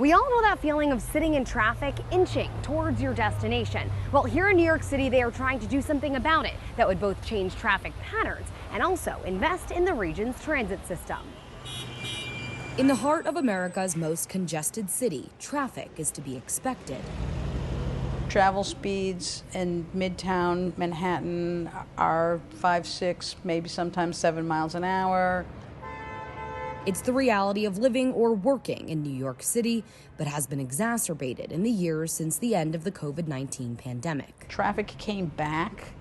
We all know that feeling of sitting in traffic, inching towards your destination. Well, here in New York City, they are trying to do something about it that would both change traffic patterns and also invest in the region's transit system. In the heart of America's most congested city, traffic is to be expected. Travel speeds in Midtown Manhattan are 5, 6, maybe sometimes 7 miles an hour. It's the reality of living or working in New York City, but has been exacerbated in the years since the end of the COVID-19 pandemic. Traffic came back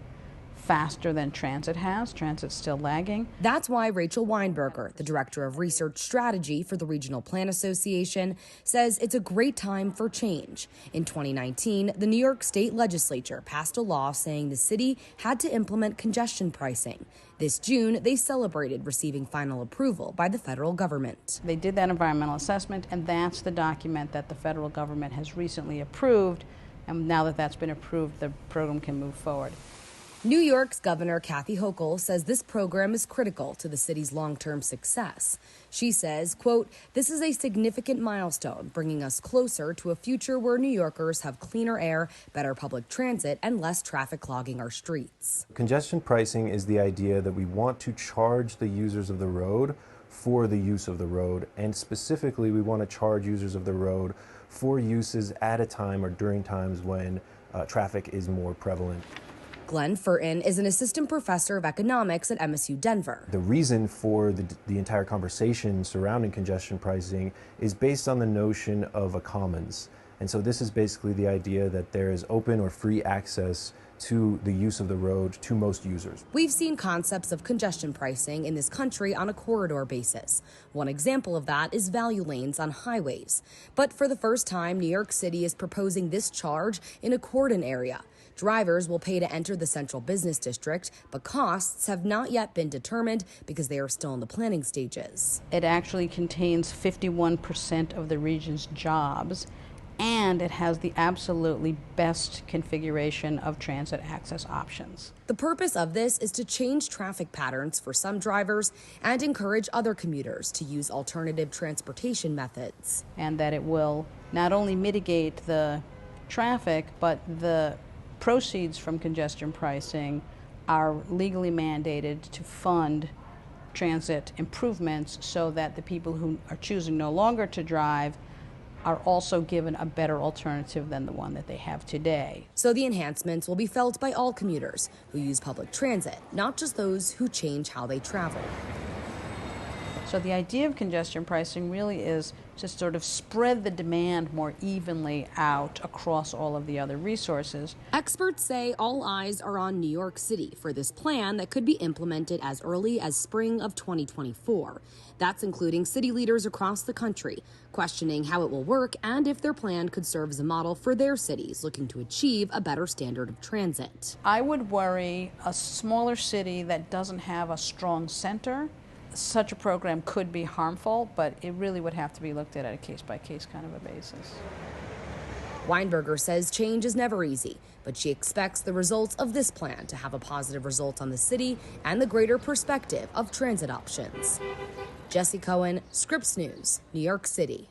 faster than transit has. Transit's still lagging. That's why Rachel Weinberger, the director of research strategy for the Regional Plan Association, says it's a great time for change. In 2019, the New York State Legislature passed a law saying the city had to implement congestion pricing. This June, they celebrated receiving final approval by the federal government. They did that environmental assessment, and that's the document that the federal government has recently approved. And now that that's been approved, the program can move forward. New York's Governor Kathy Hochul says this program is critical to the city's long-term success. She says, quote, "This is a significant milestone, bringing us closer to a future where New Yorkers have cleaner air, better public transit, and less traffic clogging our streets." Congestion pricing is the idea that we want to charge the users of the road for the use of the road, and specifically we want to charge users of the road for uses at a time or during times when traffic is more prevalent. Glenn Furton is an assistant professor of economics at MSU Denver. The reason for the entire conversation surrounding congestion pricing is based on the notion of a commons. And so this is basically the idea that there is open or free access to the use of the road to most users. We've seen concepts of congestion pricing in this country on a corridor basis. One example of that is value lanes on highways. But for the first time, New York City is proposing this charge in a cordon area. Drivers will pay to enter the central business district, but costs have not yet been determined because they are still in the planning stages. It actually contains 51% of the region's jobs, and it has the absolutely best configuration of transit access options. The purpose of this is to change traffic patterns for some drivers and encourage other commuters to use alternative transportation methods. And that it will not only mitigate the traffic, but the proceeds from congestion pricing are legally mandated to fund transit improvements so that the people who are choosing no longer to drive are also given a better alternative than the one that they have today. So the enhancements will be felt by all commuters who use public transit, not just those who change how they travel. So the idea of congestion pricing really is to sort of spread the demand more evenly out across all of the other resources. Experts say all eyes are on New York City for this plan that could be implemented as early as spring of 2024. That's including city leaders across the country, questioning how it will work and if their plan could serve as a model for their cities looking to achieve a better standard of transit. I would worry a smaller city that doesn't have a strong center. Such a program could be harmful, but it really would have to be looked at a case-by-case kind of a basis. Weinberger says change is never easy, but she expects the results of this plan to have a positive result on the city and the greater perspective of transit options. Jesse Cohen, Scripps News, New York City.